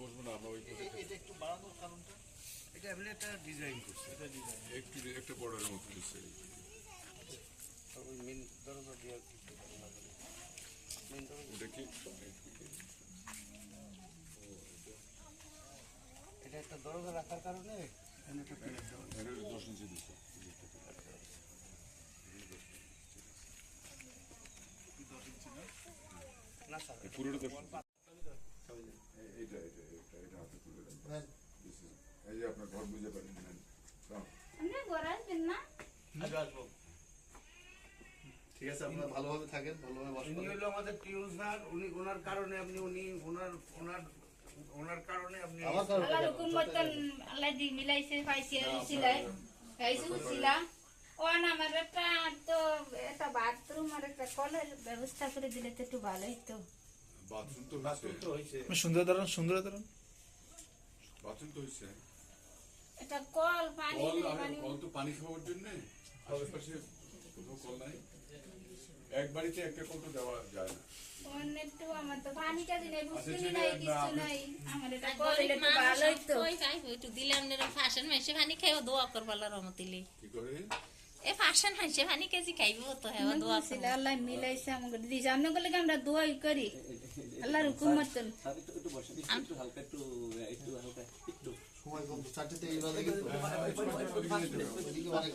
বসবো না, আমরা ওই এটা একটু বাড়ানোর কারণটা এটা আপনি একটা ডিজাইন করছে, এটা ডিজাইন একটু একটা বর্ডারের মতো দিচ্ছে। ওই মেন দরজা দিয়ে মেন দরজা এটা কি এটা একটা দরজা রাখার কারণে এখানে একটা প্লেট দেওয়া আছে। 10 ইঞ্চি দিচ্ছে। 10 ইঞ্চি না? না স্যার, পুরোটা 10 ইঞ্চি। এটা হাতে তুলে দেন। এই যে আপনার ঘর বুঝে পারেন না। আপনি ঘরে আসবেন না? আসবো। ঠিক আছে, আপনারা ভালোভাবে থাকেন, ভালোভাবে উনি বসবেন। হলো আমাদের টিউন স্যার, ওনার কারণে আপনি ওনার কারণে আপনি আমার কারণে আল্লাহর হুকুম মতন আল্লাহ দি মিলাইছে পাইছে সিলাই পাইছে উছিলা ও না আমার একটা বাথরুম আর একটা কলের ব্যবস্থা করে দিলে তো একটু ভালোই তো। বাথরুম তো বাস্তুত্ব হয়েছে। সুন্দর দাঁড়ান বাথরুম তো হয়েছে। একটা কল পানি কল তো পানি খাওয়ার জন্য আশেপাশে কোথাও কল নাই। এক বাড়িতে একটা কল তো দেওয়া যায় না। একটু আমার তো পানিটা দিনে বুঝতে আচ্ছা, নাই ঠিক কিছু আছে, নাই আমার এটা কল দিলে তো ভালোই তো। একটু দিলে আপনারা ফাঁসন মাসে পানি খাইব দোয়া করবার রহমতিলে কি করে এ ফাঁসন মাসে পানি কেজি খাইব তো হেবা দোয়া ছিল আল্লাহ মিলাইছে আমাকে দিয়েছে আমি বলে আমরা দোয়াই করি আল্লাহর হুকুম মতন। সময় কম, 4টেতে এই বাজে কিন্তু। ওদিকে অনেক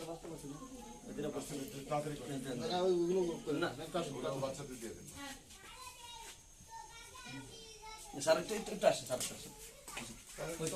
তাড়াতাড়ি করে না, ওইগুলো করেন না, একটা আসুন। ওরা বাচ্চাদের দিয়ে দেন। স্যার একটু আসেন, স্যার একটু আসেন। কই